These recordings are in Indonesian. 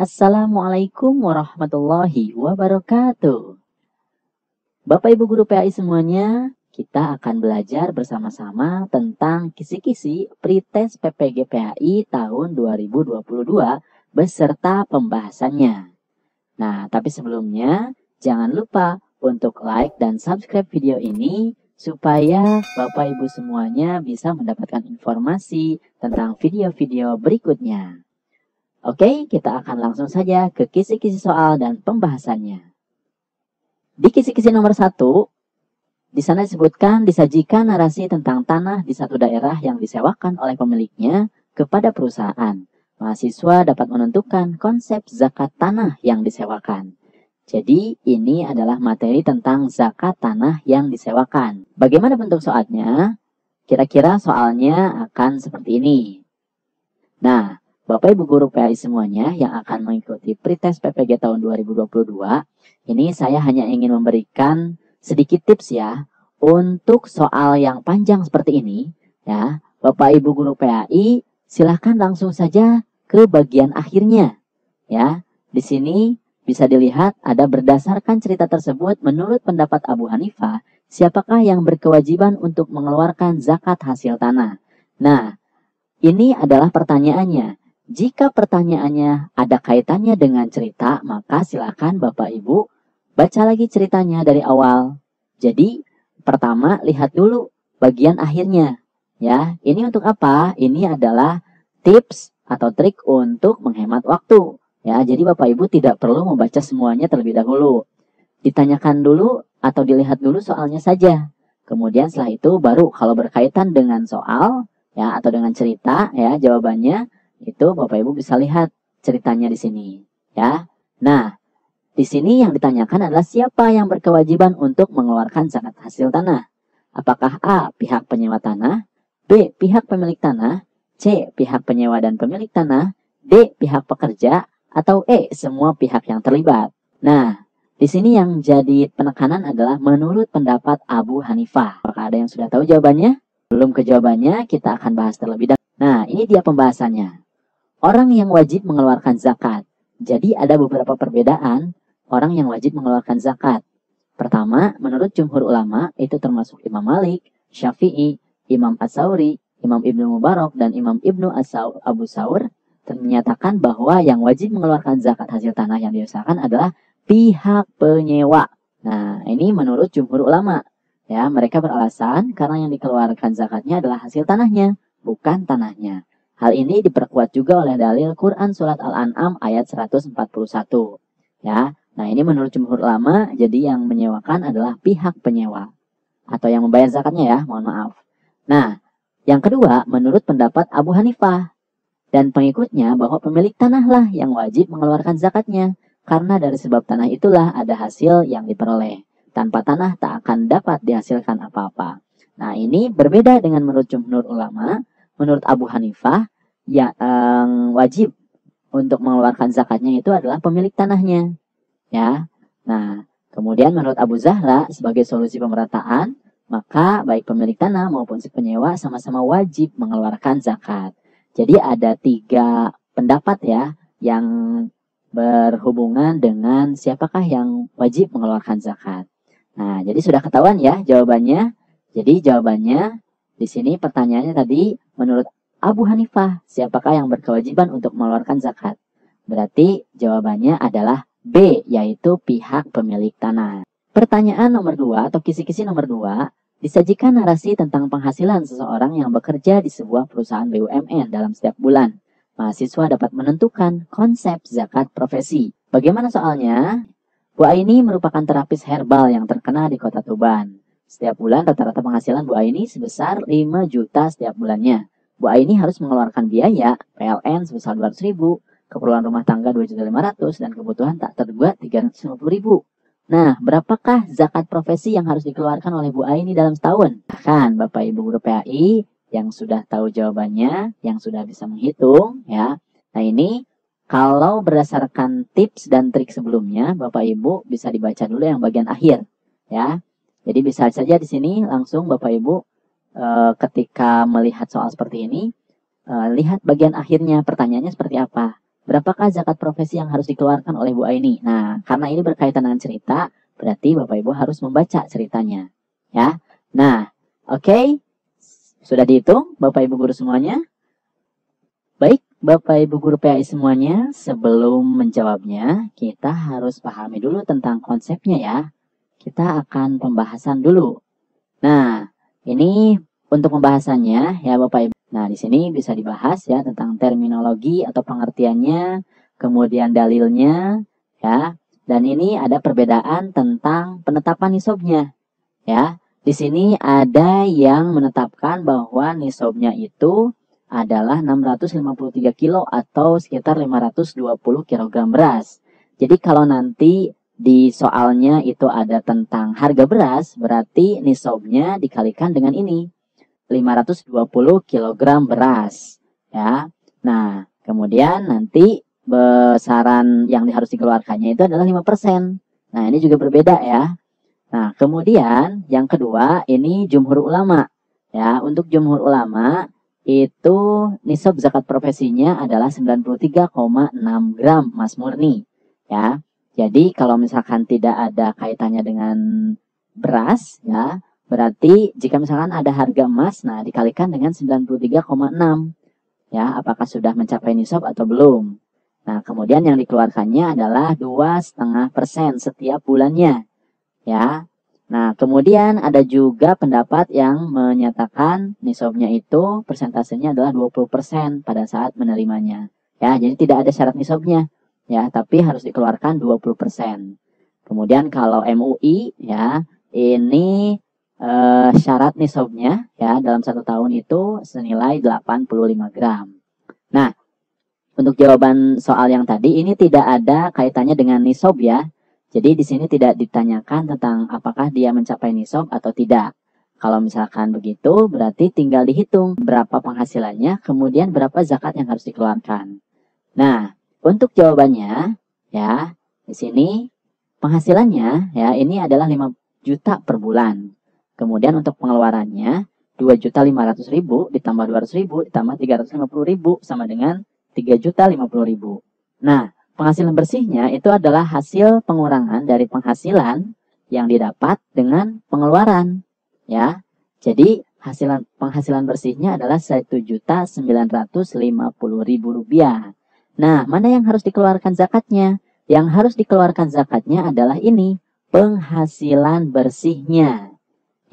Assalamualaikum warahmatullahi wabarakatuh. Bapak Ibu Guru PAI semuanya, kita akan belajar bersama-sama tentang kisi-kisi pretest PPG PAI tahun 2022 beserta pembahasannya. Nah, tapi sebelumnya jangan lupa untuk like dan subscribe video ini supaya Bapak Ibu semuanya bisa mendapatkan informasi tentang video-video berikutnya. Oke, kita akan langsung saja ke kisi-kisi soal dan pembahasannya. Di kisi-kisi nomor 1, di sana disebutkan disajikan narasi tentang tanah di satu daerah yang disewakan oleh pemiliknya kepada perusahaan. Mahasiswa dapat menentukan konsep zakat tanah yang disewakan. Jadi, ini adalah materi tentang zakat tanah yang disewakan. Bagaimana bentuk soalnya? Kira-kira soalnya akan seperti ini. Nah, Bapak Ibu Guru PAI semuanya yang akan mengikuti pretest PPG tahun 2022, ini saya hanya ingin memberikan sedikit tips ya, untuk soal yang panjang seperti ini, ya, Bapak Ibu Guru PAI silahkan langsung saja ke bagian akhirnya, ya. Di sini bisa dilihat ada berdasarkan cerita tersebut menurut pendapat Abu Hanifah, siapakah yang berkewajiban untuk mengeluarkan zakat hasil tanah? Nah, ini adalah pertanyaannya. Jika pertanyaannya ada kaitannya dengan cerita, maka silakan Bapak Ibu baca lagi ceritanya dari awal. Jadi, pertama lihat dulu bagian akhirnya. Ya, ini untuk apa? Ini adalah tips atau trik untuk menghemat waktu. Ya, jadi Bapak Ibu tidak perlu membaca semuanya terlebih dahulu. Ditanyakan dulu atau dilihat dulu soalnya saja. Kemudian setelah itu baru kalau berkaitan dengan soal ya atau dengan cerita ya jawabannya itu Bapak Ibu bisa lihat ceritanya di sini, ya. Nah, di sini yang ditanyakan adalah siapa yang berkewajiban untuk mengeluarkan zakat hasil tanah? Apakah A, pihak penyewa tanah, B, pihak pemilik tanah, C, pihak penyewa dan pemilik tanah, D, pihak pekerja, atau E, semua pihak yang terlibat? Nah, di sini yang jadi penekanan adalah menurut pendapat Abu Hanifah. Apakah ada yang sudah tahu jawabannya? Belum ke jawabannya, kita akan bahas terlebih dahulu. Nah, ini dia pembahasannya. Orang yang wajib mengeluarkan zakat. Jadi ada beberapa perbedaan orang yang wajib mengeluarkan zakat. Pertama, menurut jumhur ulama, itu termasuk Imam Malik, Syafi'i, Imam As-Sauri, Imam Ibnu Mubarak, dan Imam Ibnu Abu Saur, menyatakan bahwa yang wajib mengeluarkan zakat hasil tanah yang diusahakan adalah pihak penyewa. Nah, ini menurut jumhur ulama. Ya, mereka beralasan karena yang dikeluarkan zakatnya adalah hasil tanahnya, bukan tanahnya. Hal ini diperkuat juga oleh dalil Quran Surat Al-An'am ayat 141. Ya, nah ini menurut jumhur ulama, jadi yang menyewakan adalah pihak penyewa. Atau yang membayar zakatnya ya, mohon maaf. Nah, yang kedua, menurut pendapat Abu Hanifah dan pengikutnya bahwa pemilik tanahlah yang wajib mengeluarkan zakatnya. Karena dari sebab tanah itulah ada hasil yang diperoleh. Tanpa tanah tak akan dapat dihasilkan apa-apa. Nah, ini berbeda dengan menurut jumhur ulama. Menurut Abu Hanifah, yang wajib untuk mengeluarkan zakatnya itu adalah pemilik tanahnya. Ya. Nah, kemudian menurut Abu Zahra sebagai solusi pemerataan, maka baik pemilik tanah maupun si penyewa sama-sama wajib mengeluarkan zakat. Jadi ada 3 pendapat ya yang berhubungan dengan siapakah yang wajib mengeluarkan zakat. Nah, jadi sudah ketahuan ya jawabannya. Jadi jawabannya di sini pertanyaannya tadi menurut Abu Hanifah, siapakah yang berkewajiban untuk mengeluarkan zakat? Berarti jawabannya adalah B, yaitu pihak pemilik tanah. Pertanyaan nomor 2 atau kisi-kisi nomor 2, disajikan narasi tentang penghasilan seseorang yang bekerja di sebuah perusahaan BUMN dalam setiap bulan. Mahasiswa dapat menentukan konsep zakat profesi. Bagaimana soalnya? Bu Aini merupakan terapis herbal yang terkenal di kota Tuban. Setiap bulan rata-rata penghasilan Bu Aini sebesar 5 juta setiap bulannya. Bu Aini harus mengeluarkan biaya PLN sebesar 200.000, keperluan rumah tangga 2.500.000, dan kebutuhan tak terduga 350.000. Nah, berapakah zakat profesi yang harus dikeluarkan oleh Bu Aini dalam setahun? Kan Bapak Ibu Guru PAI yang sudah tahu jawabannya, yang sudah bisa menghitung ya. Nah, ini kalau berdasarkan tips dan trik sebelumnya, Bapak Ibu bisa dibaca dulu yang bagian akhir ya. Jadi bisa saja di sini langsung Bapak Ibu ketika melihat soal seperti ini, lihat bagian akhirnya pertanyaannya seperti apa. berapakah zakat profesi yang harus dikeluarkan oleh Bu Aini? Nah, karena ini berkaitan dengan cerita, berarti Bapak Ibu harus membaca ceritanya. Ya. Nah, oke. Sudah dihitung Bapak Ibu guru semuanya? Baik, Bapak Ibu guru PAI semuanya, sebelum menjawabnya, kita harus pahami dulu tentang konsepnya ya. Kita akan pembahasan dulu. Nah, ini untuk pembahasannya ya Bapak Ibu. Nah, di sini bisa dibahas ya tentang terminologi atau pengertiannya, kemudian dalilnya ya. Dan ini ada perbedaan tentang penetapan nisabnya ya. Di sini ada yang menetapkan bahwa nisabnya itu adalah 653 kilo atau sekitar 520 kg beras. Jadi kalau nanti di soalnya itu ada tentang harga beras, berarti nisabnya dikalikan dengan ini, 520 kg beras. Ya. Nah, kemudian nanti besaran yang harus dikeluarkannya itu adalah 5%. Nah, ini juga berbeda ya. Nah, kemudian yang kedua ini jumhur ulama. Ya, untuk jumhur ulama itu nisab zakat profesinya adalah 93,6 gram emas murni. Ya. Jadi kalau misalkan tidak ada kaitannya dengan beras ya, berarti jika misalkan ada harga emas, nah dikalikan dengan 93,6. Ya, apakah sudah mencapai nisab atau belum? Nah, kemudian yang dikeluarkannya adalah 2,5% setiap bulannya. Ya. Nah, kemudian ada juga pendapat yang menyatakan nisabnya itu persentasenya adalah 20% pada saat menerimanya. Ya, jadi tidak ada syarat nisabnya. Ya, tapi harus dikeluarkan 20%. Kemudian kalau MUI ya, ini syarat nisabnya ya dalam 1 tahun itu senilai 85 gram. Nah, untuk jawaban soal yang tadi ini tidak ada kaitannya dengan nisab ya. Jadi di sini tidak ditanyakan tentang apakah dia mencapai nisab atau tidak. Kalau misalkan begitu, berarti tinggal dihitung berapa penghasilannya, kemudian berapa zakat yang harus dikeluarkan. Nah, untuk jawabannya, ya, di sini penghasilannya, ya, ini adalah 5 juta per bulan. Kemudian untuk pengeluarannya, 2.500.000 ditambah 200.000 ditambah 350.000 sama dengan 3.050.000. Nah, penghasilan bersihnya itu adalah hasil pengurangan dari penghasilan yang didapat dengan pengeluaran. Ya, jadi penghasilan bersihnya adalah Rp1.950.000. Nah, mana yang harus dikeluarkan zakatnya? Yang harus dikeluarkan zakatnya adalah ini, penghasilan bersihnya.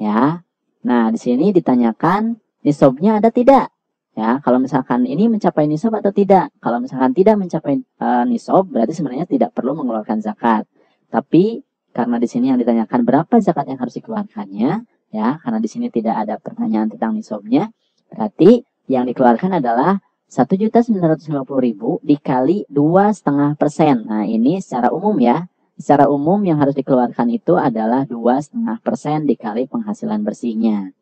Ya. Nah, di sini ditanyakan nisabnya ada tidak? Ya, kalau misalkan ini mencapai nisab atau tidak. Kalau misalkan tidak mencapai nisab, berarti sebenarnya tidak perlu mengeluarkan zakat. Tapi karena di sini yang ditanyakan berapa zakat yang harus dikeluarkannya, ya, karena di sini tidak ada pertanyaan tentang nisabnya, berarti yang dikeluarkan adalah 1.950.000 dikali 2,5%. Nah, ini secara umum ya. Secara umum yang harus dikeluarkan itu adalah 2,5% dikali penghasilan bersihnya.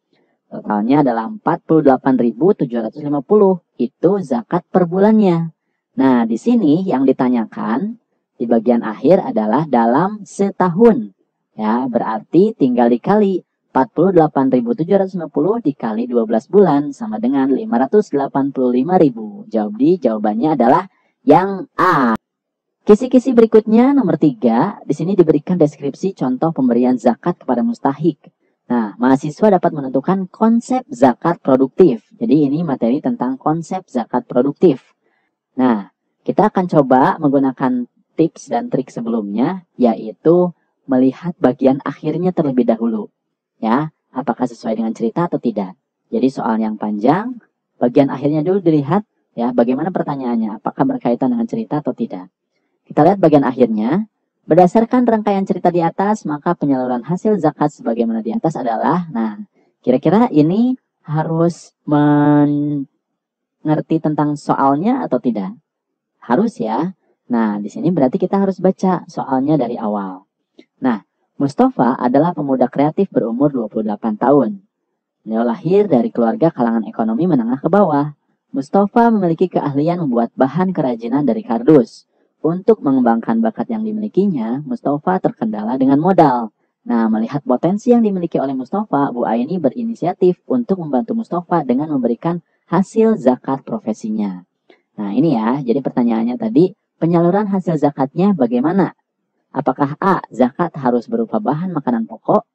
Totalnya adalah 48.750. Itu zakat per bulannya. Nah, di sini yang ditanyakan di bagian akhir adalah dalam setahun. Ya, berarti tinggal dikali 48.750 dikali 12 bulan sama dengan 585.000. Jadi jawabannya adalah yang A. Kisi-kisi berikutnya nomor 3. Di sini diberikan deskripsi contoh pemberian zakat kepada mustahik. Nah, mahasiswa dapat menentukan konsep zakat produktif. Jadi ini materi tentang konsep zakat produktif. Nah, kita akan coba menggunakan tips dan trik sebelumnya, yaitu melihat bagian akhirnya terlebih dahulu. Ya, apakah sesuai dengan cerita atau tidak. Jadi soal yang panjang, bagian akhirnya dulu dilihat, ya, bagaimana pertanyaannya, apakah berkaitan dengan cerita atau tidak. Kita lihat bagian akhirnya. Berdasarkan rangkaian cerita di atas, maka penyaluran hasil zakat sebagaimana di atas adalah, nah, kira-kira ini harus mengerti tentang soalnya atau tidak? Harus ya. Nah, di sini berarti kita harus baca soalnya dari awal. Nah, Mustafa adalah pemuda kreatif berumur 28 tahun. Beliau lahir dari keluarga kalangan ekonomi menengah ke bawah. Mustafa memiliki keahlian membuat bahan kerajinan dari kardus. Untuk mengembangkan bakat yang dimilikinya, Mustafa terkendala dengan modal. Nah, melihat potensi yang dimiliki oleh Mustafa, Bu Aini berinisiatif untuk membantu Mustafa dengan memberikan hasil zakat profesinya. Nah ini ya, jadi pertanyaannya tadi, penyaluran hasil zakatnya bagaimana? Apakah A. Zakat harus berupa bahan makanan pokok?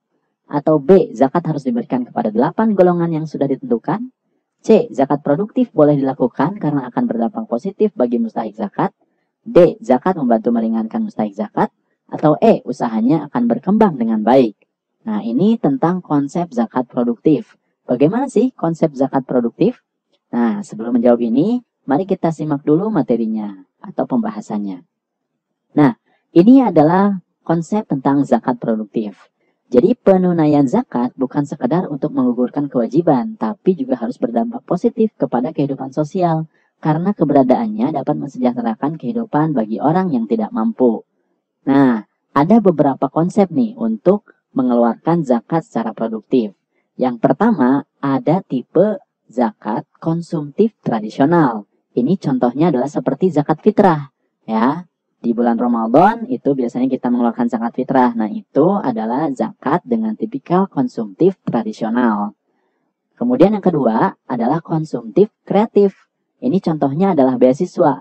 Atau B. Zakat harus diberikan kepada 8 golongan yang sudah ditentukan? C. Zakat produktif boleh dilakukan karena akan berdampak positif bagi mustahik zakat? D. Zakat membantu meringankan mustahik zakat? Atau E. Usahanya akan berkembang dengan baik? Nah ini tentang konsep zakat produktif. Bagaimana sih konsep zakat produktif? Nah sebelum menjawab ini, mari kita simak dulu materinya atau pembahasannya. Nah, ini adalah konsep tentang zakat produktif. Jadi penunaian zakat bukan sekadar untuk menggugurkan kewajiban, tapi juga harus berdampak positif kepada kehidupan sosial, karena keberadaannya dapat mensejahterakan kehidupan bagi orang yang tidak mampu. Nah, ada beberapa konsep nih untuk mengeluarkan zakat secara produktif. Yang pertama, ada tipe zakat konsumtif tradisional. Ini contohnya adalah seperti zakat fitrah, ya. Di bulan Ramadan itu biasanya kita mengeluarkan zakat fitrah. Nah, itu adalah zakat dengan tipikal konsumtif tradisional. Kemudian yang kedua adalah konsumtif kreatif. Ini contohnya adalah beasiswa.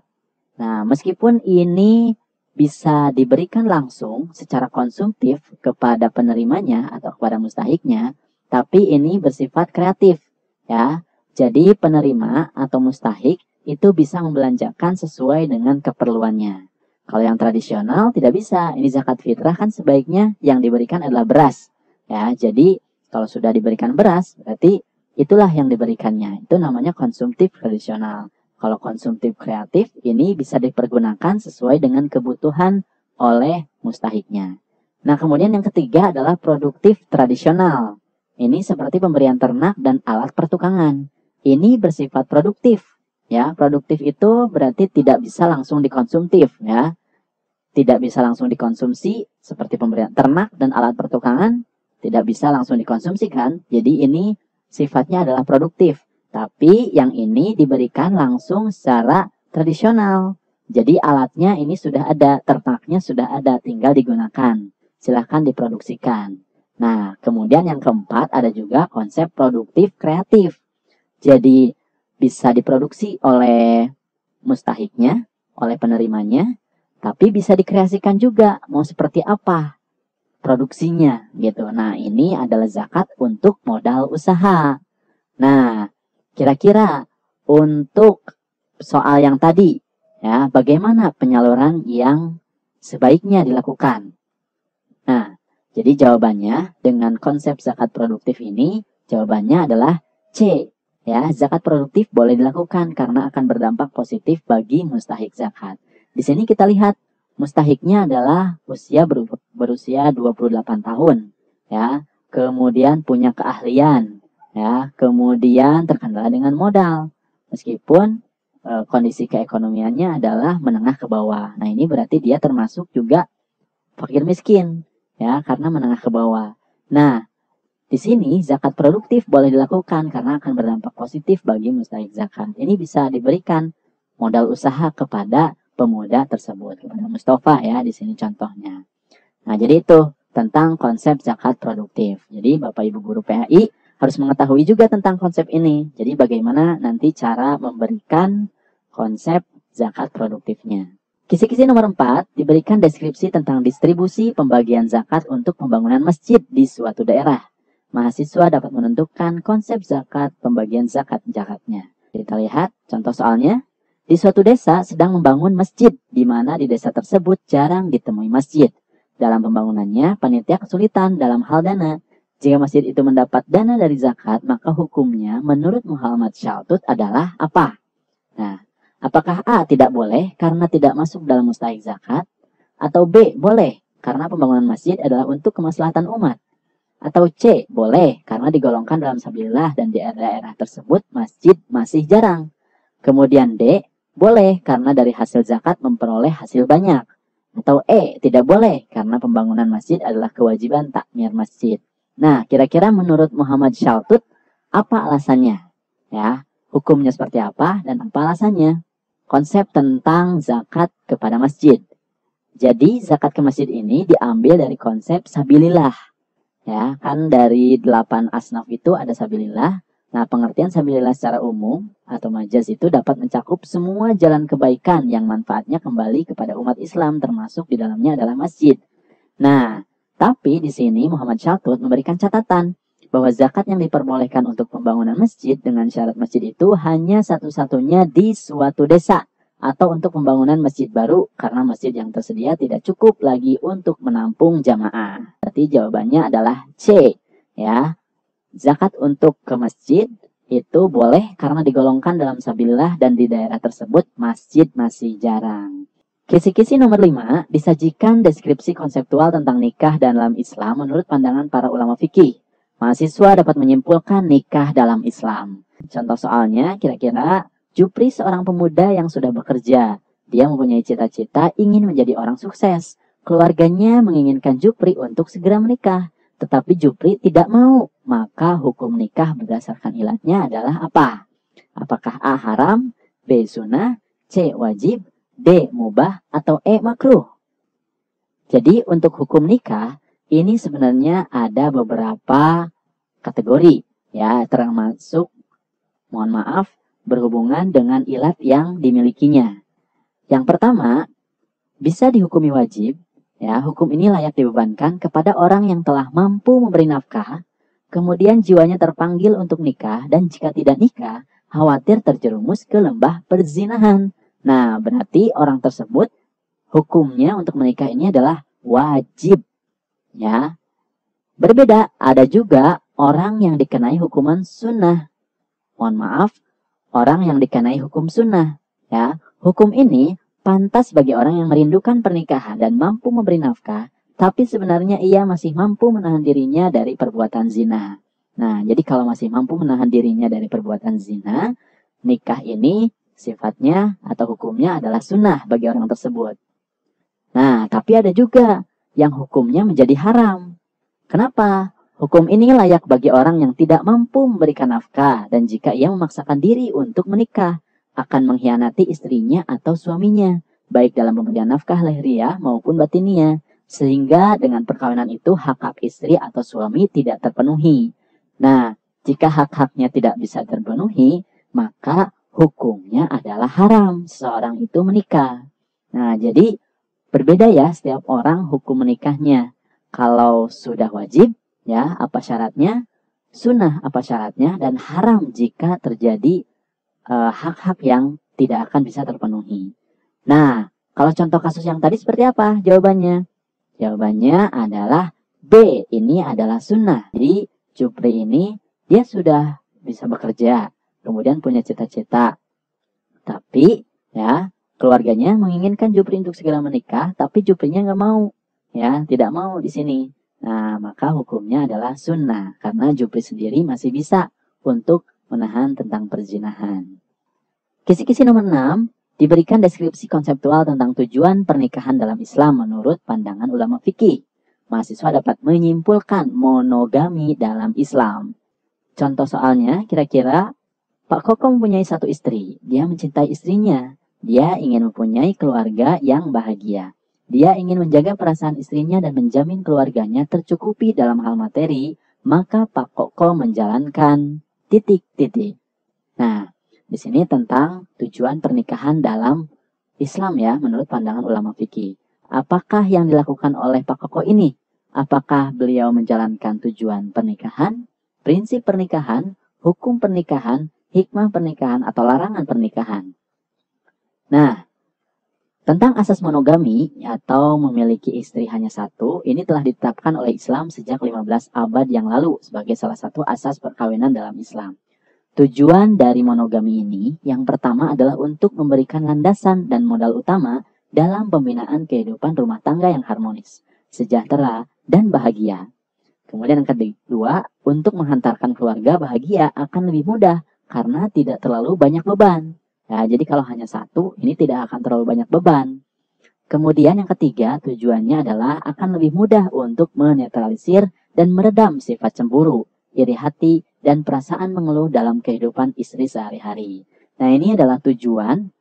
Nah, meskipun ini bisa diberikan langsung secara konsumtif kepada penerimanya atau kepada mustahiknya, tapi ini bersifat kreatif, ya. Jadi penerima atau mustahik itu bisa membelanjakan sesuai dengan keperluannya. Kalau yang tradisional tidak bisa. Ini zakat fitrah kan sebaiknya yang diberikan adalah beras, ya. Jadi kalau sudah diberikan beras, berarti itulah yang diberikannya. Itu namanya konsumtif tradisional. Kalau konsumtif kreatif, ini bisa dipergunakan sesuai dengan kebutuhan oleh mustahiknya. Nah, kemudian yang ketiga adalah produktif tradisional. Ini seperti pemberian ternak dan alat pertukangan. Ini bersifat produktif. Ya, produktif itu berarti tidak bisa langsung dikonsumtif, ya. Tidak bisa langsung dikonsumsi seperti pemberian ternak dan alat pertukangan tidak bisa langsung dikonsumsikan. Jadi ini sifatnya adalah produktif. Tapi yang ini diberikan langsung secara tradisional. Jadi alatnya ini sudah ada, ternaknya sudah ada, tinggal digunakan. Silahkan diproduksikan. Nah, kemudian yang keempat ada juga konsep produktif kreatif. Jadi bisa diproduksi oleh mustahiknya, oleh penerimanya, tapi bisa dikreasikan juga. Mau seperti apa produksinya gitu. Nah, ini adalah zakat untuk modal usaha. Nah, kira-kira untuk soal yang tadi, ya, bagaimana penyaluran yang sebaiknya dilakukan? Nah, jadi jawabannya dengan konsep zakat produktif ini, jawabannya adalah C. Ya, zakat produktif boleh dilakukan karena akan berdampak positif bagi mustahik zakat. Di sini kita lihat mustahiknya adalah berusia 28 tahun, ya. Kemudian punya keahlian, ya. Kemudian terkendala dengan modal. Meskipun kondisi keekonomiannya adalah menengah ke bawah. Nah, ini berarti dia termasuk juga fakir miskin, ya, karena menengah ke bawah. Nah, di sini zakat produktif boleh dilakukan karena akan berdampak positif bagi mustahik zakat. Ini bisa diberikan modal usaha kepada pemuda tersebut, kepada Mustafa, ya, di sini contohnya. Nah, jadi itu tentang konsep zakat produktif. Jadi Bapak Ibu guru PAI harus mengetahui juga tentang konsep ini. Jadi bagaimana nanti cara memberikan konsep zakat produktifnya. Kisi-kisi nomor 4 diberikan deskripsi tentang distribusi pembagian zakat untuk pembangunan masjid di suatu daerah. Mahasiswa dapat menentukan konsep zakat pembagian zakatnya. Kita lihat contoh soalnya. Di suatu desa sedang membangun masjid, di mana di desa tersebut jarang ditemui masjid. Dalam pembangunannya, panitia kesulitan dalam hal dana. Jika masjid itu mendapat dana dari zakat, maka hukumnya menurut Muhammad Shaltut adalah apa? Nah, apakah A. tidak boleh karena tidak masuk dalam mustahik zakat? Atau B. boleh karena pembangunan masjid adalah untuk kemaslahatan umat? Atau C. boleh karena digolongkan dalam sabilillah dan di daerah tersebut masjid masih jarang? Kemudian D. boleh karena dari hasil zakat memperoleh hasil banyak? Atau E. tidak boleh karena pembangunan masjid adalah kewajiban takmir masjid? Nah, kira-kira menurut Muhammad Shaltut apa alasannya? Ya, hukumnya seperti apa dan apa alasannya? Konsep tentang zakat kepada masjid. Jadi zakat ke masjid ini diambil dari konsep sabilillah. Ya, kan dari 8 asnaf itu ada sabilillah, Nah, pengertian sabilillah secara umum atau majaz itu dapat mencakup semua jalan kebaikan yang manfaatnya kembali kepada umat Islam, termasuk di dalamnya adalah masjid. Nah, tapi di sini Muhammad Syatut memberikan catatan bahwa zakat yang diperbolehkan untuk pembangunan masjid dengan syarat masjid itu hanya satu-satunya di suatu desa atau untuk pembangunan masjid baru karena masjid yang tersedia tidak cukup lagi untuk menampung jamaah. Berarti jawabannya adalah C, ya. Zakat untuk ke masjid itu boleh karena digolongkan dalam sabilillah dan di daerah tersebut masjid masih jarang. Kisi-kisi nomor 5, disajikan deskripsi konseptual tentang nikah dalam Islam menurut pandangan para ulama fikih. Mahasiswa dapat menyimpulkan nikah dalam Islam. Contoh soalnya, kira-kira Jupri seorang pemuda yang sudah bekerja. Dia mempunyai cita-cita ingin menjadi orang sukses. Keluarganya menginginkan Jupri untuk segera menikah. Tetapi Jupri tidak mau, maka hukum nikah berdasarkan ilatnya adalah apa? Apakah A haram, B sunnah, C wajib, D mubah, atau E makruh? Jadi untuk hukum nikah, ini sebenarnya ada beberapa kategori, ya, termasuk, mohon maaf, berhubungan dengan ilat yang dimilikinya. Yang pertama, bisa dihukumi wajib. Ya, hukum ini layak dibebankan kepada orang yang telah mampu memberi nafkah, kemudian jiwanya terpanggil untuk nikah, dan jika tidak nikah, khawatir terjerumus ke lembah perzinahan. Nah, berarti orang tersebut hukumnya untuk menikah ini adalah wajib. Ya, berbeda, ada juga orang yang dikenai hukuman sunnah. Mohon maaf, orang yang dikenai hukum sunnah. Ya, hukum ini pantas bagi orang yang merindukan pernikahan dan mampu memberi nafkah, tapi sebenarnya ia masih mampu menahan dirinya dari perbuatan zina. Nah, jadi kalau masih mampu menahan dirinya dari perbuatan zina, nikah ini sifatnya atau hukumnya adalah sunnah bagi orang tersebut. Nah, tapi ada juga yang hukumnya menjadi haram. Kenapa? Hukum ini layak bagi orang yang tidak mampu memberikan nafkah dan jika ia memaksakan diri untuk menikah, akan mengkhianati istrinya atau suaminya, baik dalam pemberian nafkah lahiriah maupun batiniah, sehingga dengan perkawinan itu hak-hak istri atau suami tidak terpenuhi. Nah, jika hak-haknya tidak bisa terpenuhi, maka hukumnya adalah haram seseorang itu menikah. Nah, jadi berbeda ya setiap orang hukum menikahnya. Kalau sudah wajib, ya apa syaratnya? Sunnah apa syaratnya? Dan haram jika terjadi hak-hak yang tidak akan bisa terpenuhi. Nah, kalau contoh kasus yang tadi seperti apa jawabannya? Jawabannya adalah B, ini adalah sunnah. Jadi Jupri ini dia sudah bisa bekerja, kemudian punya cita-cita. Tapi ya keluarganya menginginkan Jupri untuk segera menikah, tapi Juprinya nggak mau. Ya, tidak mau di sini. Nah, maka hukumnya adalah sunnah, karena Jupri sendiri masih bisa untuk menahan tentang perzinahan. Kisi-kisi nomor 6, diberikan deskripsi konseptual tentang tujuan pernikahan dalam Islam menurut pandangan ulama fikih. Mahasiswa dapat menyimpulkan monogami dalam Islam. Contoh soalnya, kira-kira Pak Koko mempunyai satu istri. Dia mencintai istrinya. Dia ingin mempunyai keluarga yang bahagia. Dia ingin menjaga perasaan istrinya dan menjamin keluarganya tercukupi dalam hal materi, maka Pak Koko menjalankan titik-titik. Nah, di sini tentang tujuan pernikahan dalam Islam ya, menurut pandangan ulama fikih. Apakah yang dilakukan oleh Pak Koko ini? Apakah beliau menjalankan tujuan pernikahan, prinsip pernikahan, hukum pernikahan, hikmah pernikahan, atau larangan pernikahan? Nah, tentang asas monogami atau memiliki istri hanya satu, ini telah ditetapkan oleh Islam sejak 15 abad yang lalu sebagai salah satu asas perkawinan dalam Islam. Tujuan dari monogami ini yang pertama adalah untuk memberikan landasan dan modal utama dalam pembinaan kehidupan rumah tangga yang harmonis, sejahtera, dan bahagia. Kemudian yang kedua, untuk menghantarkan keluarga bahagia akan lebih mudah karena tidak terlalu banyak beban. Nah, jadi kalau hanya satu, ini tidak akan terlalu banyak beban. Kemudian yang ketiga, tujuannya adalah akan lebih mudah untuk menetralisir dan meredam sifat cemburu, iri hati, dan perasaan mengeluh dalam kehidupan istri sehari-hari. Nah, ini adalah tujuan,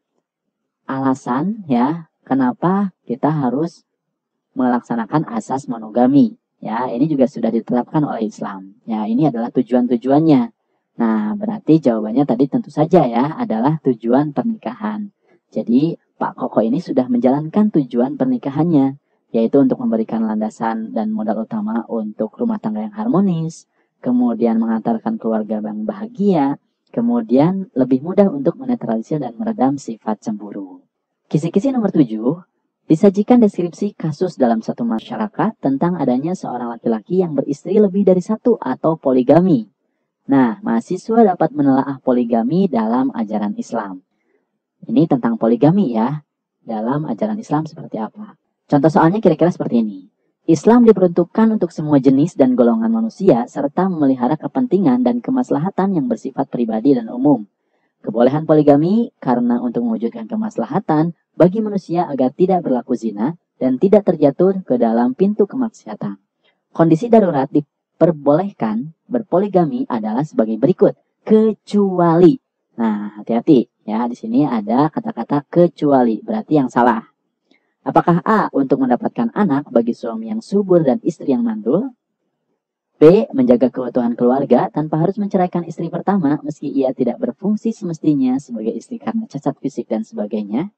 alasan ya, kenapa kita harus melaksanakan asas monogami. Ya, ini juga sudah ditetapkan oleh Islam. Ya, ini adalah tujuan-tujuannya. Nah, berarti jawabannya tadi tentu saja ya adalah tujuan pernikahan. Jadi, Pak Koko ini sudah menjalankan tujuan pernikahannya, yaitu untuk memberikan landasan dan modal utama untuk rumah tangga yang harmonis, kemudian mengantarkan keluarga yang bahagia, kemudian lebih mudah untuk menetralisir dan meredam sifat cemburu. Kisi-kisi nomor 7, disajikan deskripsi kasus dalam satu masyarakat tentang adanya seorang laki-laki yang beristri lebih dari satu atau poligami. Nah, mahasiswa dapat menelaah poligami dalam ajaran Islam. Ini tentang poligami ya, dalam ajaran Islam seperti apa. Contoh soalnya kira-kira seperti ini. Islam diperuntukkan untuk semua jenis dan golongan manusia, serta memelihara kepentingan dan kemaslahatan yang bersifat pribadi dan umum. Kebolehan poligami karena untuk mewujudkan kemaslahatan bagi manusia agar tidak berlaku zina dan tidak terjatuh ke dalam pintu kemaksiatan. Kondisi darurat diperbolehkan berpoligami adalah sebagai berikut, kecuali. Nah, hati-hati ya, di sini ada kata-kata kecuali, berarti yang salah. Apakah A, untuk mendapatkan anak bagi suami yang subur dan istri yang mandul? B, menjaga keutuhan keluarga tanpa harus menceraikan istri pertama meski ia tidak berfungsi semestinya sebagai istri karena cacat fisik dan sebagainya?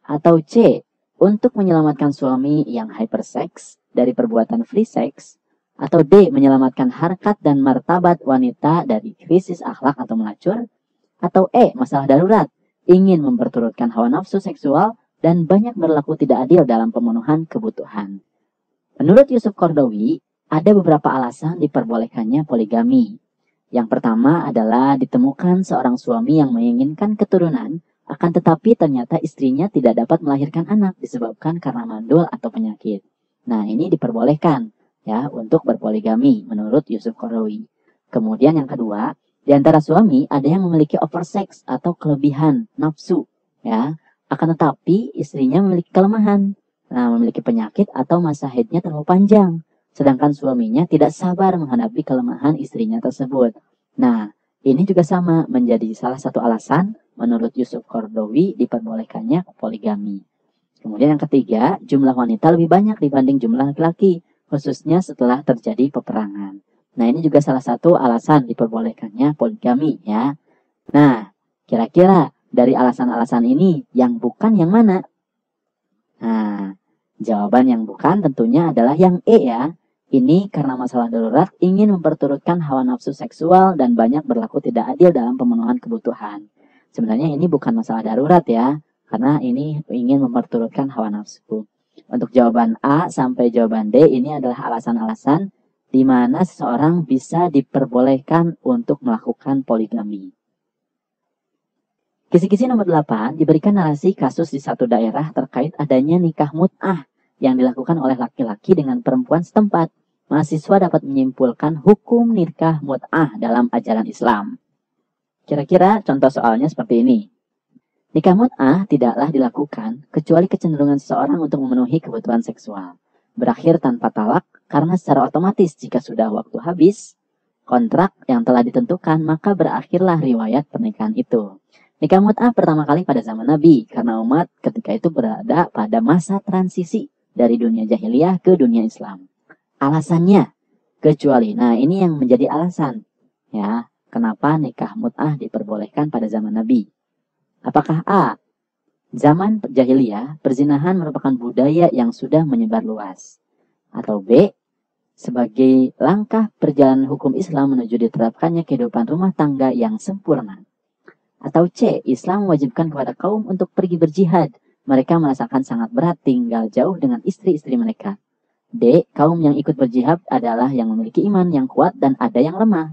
Atau C, untuk menyelamatkan suami yang hypersex dari perbuatan free sex? Atau D, menyelamatkan harkat dan martabat wanita dari krisis akhlak atau melacur? Atau E, masalah darurat, ingin memperturutkan hawa nafsu seksual dan banyak berlaku tidak adil dalam pemenuhan kebutuhan. Menurut Yusuf Qaradawi, ada beberapa alasan diperbolehkannya poligami. Yang pertama adalah ditemukan seorang suami yang menginginkan keturunan, akan tetapi ternyata istrinya tidak dapat melahirkan anak disebabkan karena mandul atau penyakit. Nah, ini diperbolehkan ya untuk berpoligami menurut Yusuf Qaradawi. Kemudian yang kedua, di antara suami ada yang memiliki oversex atau kelebihan nafsu ya, akan tetapi istrinya memiliki kelemahan. Nah, memiliki penyakit atau masa haidnya terlalu panjang, sedangkan suaminya tidak sabar menghadapi kelemahan istrinya tersebut. Nah, ini juga sama menjadi salah satu alasan menurut Yusuf Qaradawi diperbolehkannya poligami. Kemudian yang ketiga, jumlah wanita lebih banyak dibanding jumlah laki-laki, khususnya setelah terjadi peperangan. Nah, ini juga salah satu alasan diperbolehkannya poligami ya. Nah, kira-kira dari alasan-alasan ini yang bukan yang mana? Nah, jawaban yang bukan tentunya adalah yang E ya. Ini karena masalah darurat ingin memperturutkan hawa nafsu seksual dan banyak berlaku tidak adil dalam pemenuhan kebutuhan. Sebenarnya ini bukan masalah darurat ya, karena ini ingin memperturutkan hawa nafsu. Untuk jawaban A sampai jawaban D ini adalah alasan-alasan di mana seseorang bisa diperbolehkan untuk melakukan poligami. Kisi-kisi nomor 8 diberikan narasi kasus di satu daerah terkait adanya nikah mut'ah yang dilakukan oleh laki-laki dengan perempuan setempat. Mahasiswa dapat menyimpulkan hukum nikah mut'ah dalam ajaran Islam. Kira-kira contoh soalnya seperti ini. Nikah mut'ah tidaklah dilakukan kecuali kecenderungan seseorang untuk memenuhi kebutuhan seksual. Berakhir tanpa talak karena secara otomatis jika sudah waktu habis kontrak yang telah ditentukan maka berakhirlah riwayat pernikahan itu. Nikah mut'ah pertama kali pada zaman Nabi karena umat ketika itu berada pada masa transisi dari dunia jahiliyah ke dunia Islam. Alasannya kecuali. Nah, ini yang menjadi alasan ya, kenapa nikah mut'ah diperbolehkan pada zaman Nabi. Apakah A, zaman jahiliyah perzinahan merupakan budaya yang sudah menyebar luas? Atau B, sebagai langkah perjalanan hukum Islam menuju diterapkannya kehidupan rumah tangga yang sempurna? Atau C, Islam mewajibkan kepada kaum untuk pergi berjihad. Mereka merasakan sangat berat tinggal jauh dengan istri-istri mereka. D, kaum yang ikut berjihad adalah yang memiliki iman yang kuat dan ada yang lemah.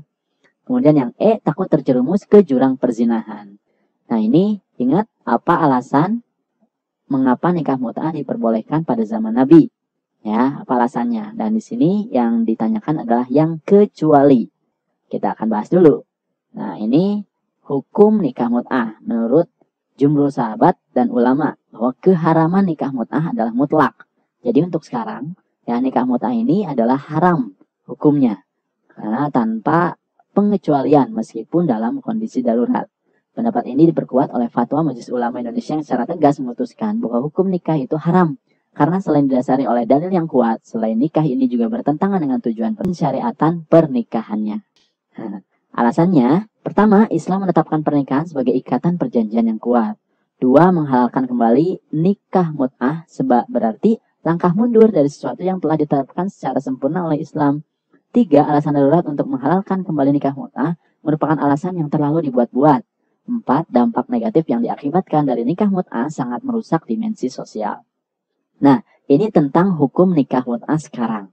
Kemudian yang E, takut terjerumus ke jurang perzinahan. Nah, ini ingat apa alasan mengapa nikah mut'ah diperbolehkan pada zaman Nabi? Ya, apa alasannya? Dan di sini yang ditanyakan adalah yang kecuali. Kita akan bahas dulu. Nah, ini hukum nikah mut'ah menurut jumhur sahabat dan ulama bahwa keharaman nikah mut'ah adalah mutlak. Jadi untuk sekarang ya, nikah mut'ah ini adalah haram hukumnya karena tanpa pengecualian meskipun dalam kondisi darurat. Pendapat ini diperkuat oleh fatwa Majelis Ulama Indonesia yang secara tegas memutuskan bahwa hukum nikah itu haram karena selain didasari oleh dalil yang kuat, selain nikah ini juga bertentangan dengan tujuan pensyariatan pernikahannya. Alasannya, pertama, Islam menetapkan pernikahan sebagai ikatan perjanjian yang kuat. Dua, menghalalkan kembali nikah mut'ah sebab berarti langkah mundur dari sesuatu yang telah ditetapkan secara sempurna oleh Islam. Tiga, alasan darurat untuk menghalalkan kembali nikah mut'ah merupakan alasan yang terlalu dibuat-buat. Empat, dampak negatif yang diakibatkan dari nikah mut'ah sangat merusak dimensi sosial. Nah, ini tentang hukum nikah mut'ah sekarang.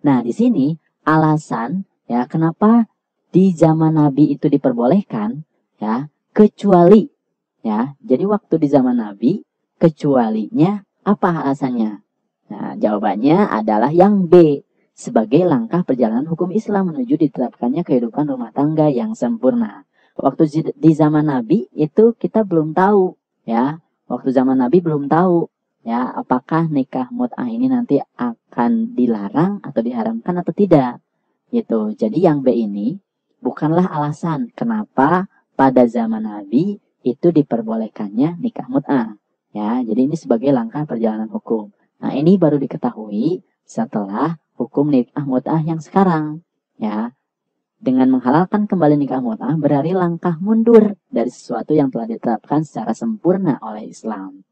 Nah, di sini alasan ya kenapa di zaman Nabi itu diperbolehkan ya, kecuali ya. Jadi waktu di zaman Nabi kecualinya apa alasannya? Nah, jawabannya adalah yang B, sebagai langkah perjalanan hukum Islam menuju diterapkannya kehidupan rumah tangga yang sempurna. Waktu di zaman Nabi itu kita belum tahu ya. Waktu zaman Nabi belum tahu ya apakah nikah mut'ah ini nanti akan dilarang atau diharamkan atau tidak. Gitu. Jadi yang B ini bukanlah alasan kenapa pada zaman Nabi itu diperbolehkannya nikah mut'ah. Ya, jadi ini sebagai langkah perjalanan hukum. Nah, ini baru diketahui setelah hukum nikah mut'ah yang sekarang. Ya, dengan menghalalkan kembali nikah mut'ah berarti langkah mundur dari sesuatu yang telah diterapkan secara sempurna oleh Islam.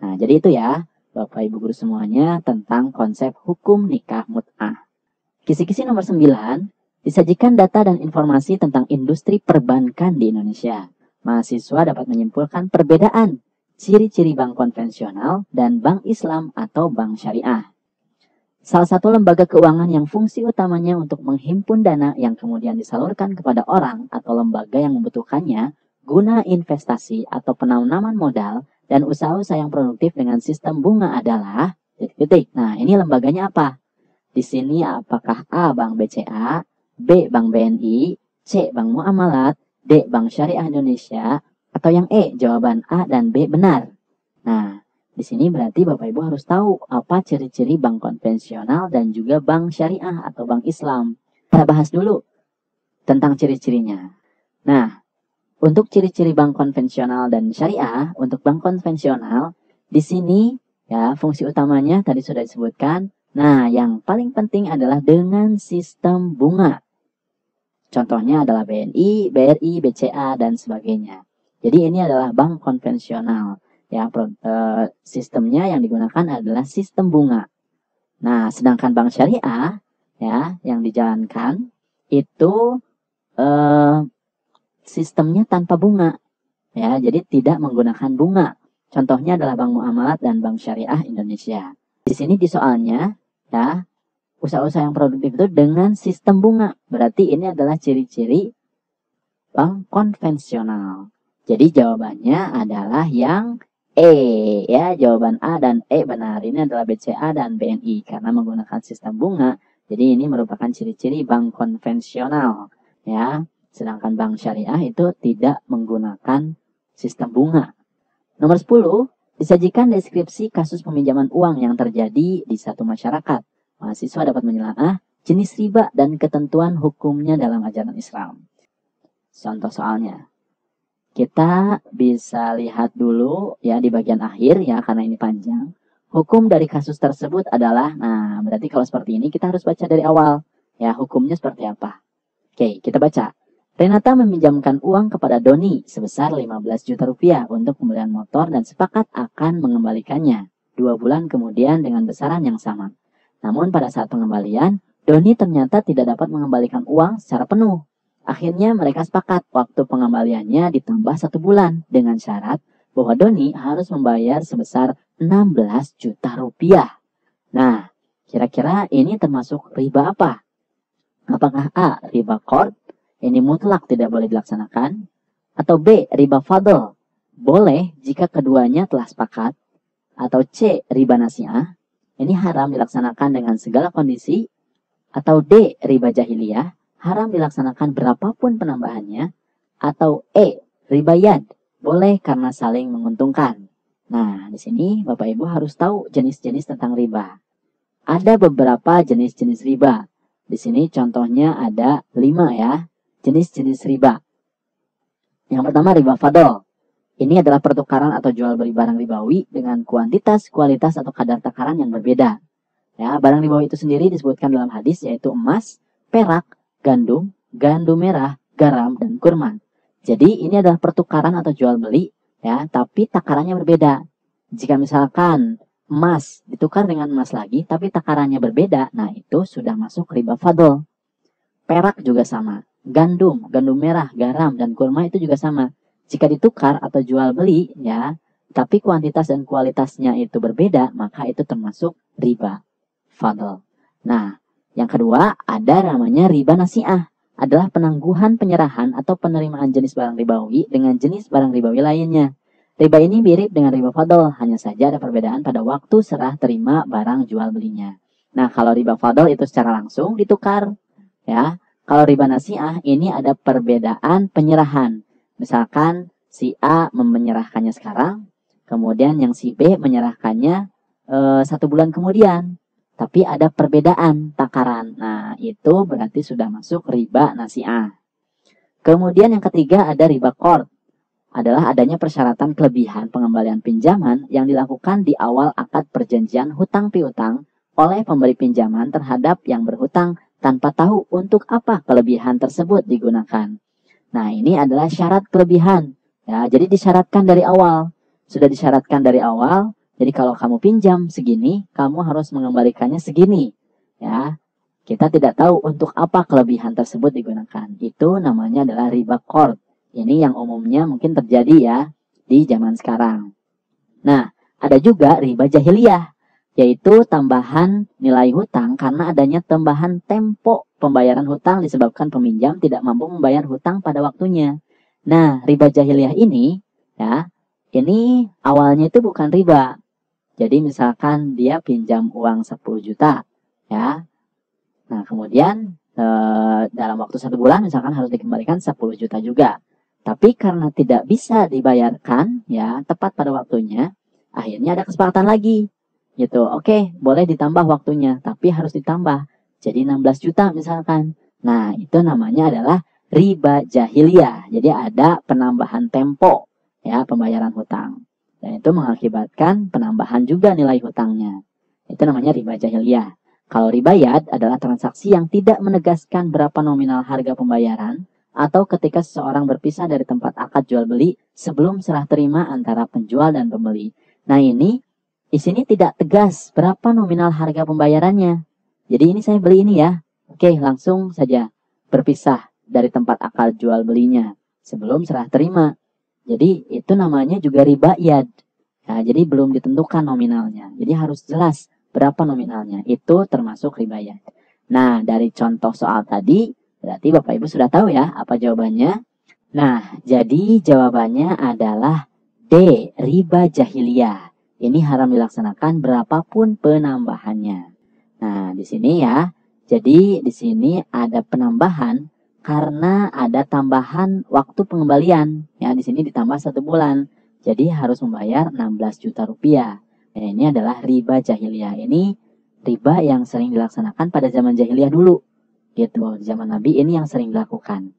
Nah, jadi itu ya, Bapak Ibu guru semuanya tentang konsep hukum nikah mut'ah. Kisi-kisi nomor 9. Disajikan data dan informasi tentang industri perbankan di Indonesia. Mahasiswa dapat menyimpulkan perbedaan ciri-ciri bank konvensional dan bank Islam atau bank syariah. Salah satu lembaga keuangan yang fungsi utamanya untuk menghimpun dana yang kemudian disalurkan kepada orang atau lembaga yang membutuhkannya guna investasi atau penanaman modal dan usaha-usaha yang produktif dengan sistem bunga adalah titik-titik. Nah, ini lembaganya apa? Di sini apakah A. Bank BCA, B. Bank BNI, C. Bank Muamalat, D. Bank Syariah Indonesia, atau yang E. Jawaban A dan B benar. Nah, di sini berarti Bapak Ibu harus tahu apa ciri-ciri bank konvensional dan juga bank syariah atau bank Islam. Kita bahas dulu tentang ciri-cirinya. Nah, untuk ciri-ciri bank konvensional dan syariah, untuk bank konvensional, di sini ya fungsi utamanya tadi sudah disebutkan. Nah, yang paling penting adalah dengan sistem bunga. Contohnya adalah BNI, BRI, BCA, dan sebagainya. Jadi ini adalah bank konvensional. Ya, sistemnya yang digunakan adalah sistem bunga. Nah, sedangkan bank syariah ya yang dijalankan itu sistemnya tanpa bunga. Ya, jadi tidak menggunakan bunga. Contohnya adalah Bank Muamalat dan Bank Syariah Indonesia. Di sini di soalnya ya, usaha-usaha yang produktif itu dengan sistem bunga. Berarti ini adalah ciri-ciri bank konvensional. Jadi jawabannya adalah yang E. Ya, jawaban A dan E benar. Ini adalah BCA dan BNI karena menggunakan sistem bunga. Jadi ini merupakan ciri-ciri bank konvensional. Ya, sedangkan bank syariah itu tidak menggunakan sistem bunga. Nomor 10. Disajikan deskripsi kasus peminjaman uang yang terjadi di satu masyarakat. Mahasiswa dapat menelaah jenis riba dan ketentuan hukumnya dalam ajaran Islam. Contoh soalnya. Kita bisa lihat dulu ya di bagian akhir ya karena ini panjang. Hukum dari kasus tersebut adalah, nah berarti kalau seperti ini kita harus baca dari awal. Ya, hukumnya seperti apa. Oke, kita baca. Renata meminjamkan uang kepada Doni sebesar 15 juta rupiah untuk pembelian motor dan sepakat akan mengembalikannya 2 bulan kemudian dengan besaran yang sama. Namun pada saat pengembalian, Doni ternyata tidak dapat mengembalikan uang secara penuh. Akhirnya mereka sepakat waktu pengembaliannya ditambah 1 bulan dengan syarat bahwa Doni harus membayar sebesar 16 juta rupiah. Nah, kira-kira ini termasuk riba apa? Apakah A. Riba qard? Ini mutlak tidak boleh dilaksanakan. Atau B. Riba fadl? Boleh jika keduanya telah sepakat. Atau C. Riba nasi'ah? Ini haram dilaksanakan dengan segala kondisi. Atau D. Riba jahiliyah? Haram dilaksanakan berapapun penambahannya. Atau E. Riba yad? Boleh karena saling menguntungkan. Nah, di sini Bapak Ibu harus tahu jenis-jenis tentang riba. Ada beberapa jenis-jenis riba. Di sini contohnya ada 5 ya. Jenis-jenis riba. Yang pertama riba fadl. Ini adalah pertukaran atau jual beli barang ribawi dengan kuantitas, kualitas, atau kadar takaran yang berbeda. Ya, barang ribawi itu sendiri disebutkan dalam hadis yaitu emas, perak, gandum, gandum merah, garam, dan kurma. Jadi ini adalah pertukaran atau jual beli ya, tapi takarannya berbeda. Jika misalkan emas ditukar dengan emas lagi, tapi takarannya berbeda, nah itu sudah masuk riba fadl. Perak juga sama. Gandum merah, garam, dan kurma itu juga sama. Jika ditukar atau jual beli ya, tapi kuantitas dan kualitasnya itu berbeda, maka itu termasuk riba fadl. Nah, yang kedua ada namanya riba nasi'ah. Adalah penangguhan penyerahan atau penerimaan jenis barang ribawi dengan jenis barang ribawi lainnya. Riba ini mirip dengan riba fadl, hanya saja ada perbedaan pada waktu serah terima barang jual belinya. Nah, kalau riba fadl itu secara langsung ditukar ya. Kalau riba nasi'ah ini ada perbedaan penyerahan. Misalkan si A menyerahkannya sekarang, kemudian yang si B menyerahkannya 1 bulan kemudian. Tapi ada perbedaan takaran. Nah, itu berarti sudah masuk riba nasi'ah. Kemudian yang ketiga ada riba qard. Adalah adanya persyaratan kelebihan pengembalian pinjaman yang dilakukan di awal akad perjanjian hutang piutang oleh pemberi pinjaman terhadap yang berhutang tanpa tahu untuk apa kelebihan tersebut digunakan. Nah, ini adalah syarat kelebihan. Ya, jadi disyaratkan dari awal. Sudah disyaratkan dari awal. Jadi kalau kamu pinjam segini, kamu harus mengembalikannya segini. Ya, kita tidak tahu untuk apa kelebihan tersebut digunakan. Itu namanya adalah riba qard. Ini yang umumnya mungkin terjadi ya di zaman sekarang. Nah, ada juga riba jahiliyah, yaitu tambahan nilai hutang karena adanya tambahan tempo pembayaran hutang disebabkan peminjam tidak mampu membayar hutang pada waktunya. Nah, riba jahiliyah ini ya, ini awalnya itu bukan riba. Jadi misalkan dia pinjam uang 10 juta ya. Nah, kemudian dalam waktu 1 bulan misalkan harus dikembalikan 10 juta juga. Tapi karena tidak bisa dibayarkan ya tepat pada waktunya, akhirnya ada kesepakatan lagi. Gitu. Oke, boleh ditambah waktunya, tapi harus ditambah. Jadi 16 juta misalkan. Nah, itu namanya adalah riba jahiliyah. Jadi ada penambahan tempo ya pembayaran hutang. Dan itu mengakibatkan penambahan juga nilai hutangnya. Itu namanya riba jahiliyah. Kalau riba yad adalah transaksi yang tidak menegaskan berapa nominal harga pembayaran atau ketika seseorang berpisah dari tempat akad jual beli sebelum serah terima antara penjual dan pembeli. Nah, ini di sini tidak tegas berapa nominal harga pembayarannya. Jadi ini saya beli ini ya. Oke, langsung saja berpisah dari tempat akad jual belinya sebelum serah terima. Jadi itu namanya juga riba yad. Nah, jadi belum ditentukan nominalnya. Jadi harus jelas berapa nominalnya. Itu termasuk riba yad. Nah, dari contoh soal tadi, berarti Bapak Ibu sudah tahu ya apa jawabannya. Nah, jadi jawabannya adalah D, riba jahiliyah. Ini haram dilaksanakan berapapun penambahannya. Nah, di sini ya. Jadi di sini ada penambahan karena ada tambahan waktu pengembalian. Ya, di sini ditambah 1 bulan. Jadi harus membayar 16 juta rupiah. Nah, ini adalah riba jahiliyah. Ini riba yang sering dilaksanakan pada zaman jahiliyah dulu. Gitu, zaman Nabi ini yang sering dilakukan.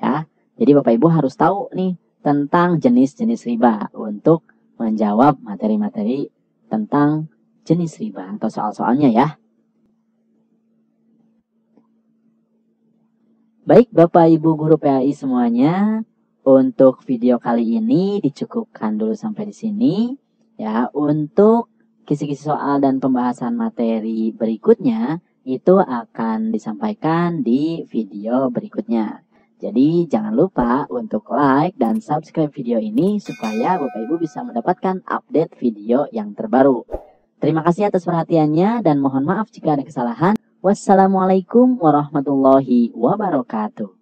Ya, jadi Bapak Ibu harus tahu nih tentang jenis-jenis riba untuk menjawab materi-materi tentang jenis riba atau soal-soalnya ya. Baik Bapak Ibu guru PAI semuanya, untuk video kali ini dicukupkan dulu sampai di sini. Ya, untuk kisi-kisi soal dan pembahasan materi berikutnya itu akan disampaikan di video berikutnya. Jadi jangan lupa untuk like dan subscribe video ini supaya Bapak Ibu bisa mendapatkan update video yang terbaru. Terima kasih atas perhatiannya dan mohon maaf jika ada kesalahan. Wassalamualaikum warahmatullahi wabarakatuh.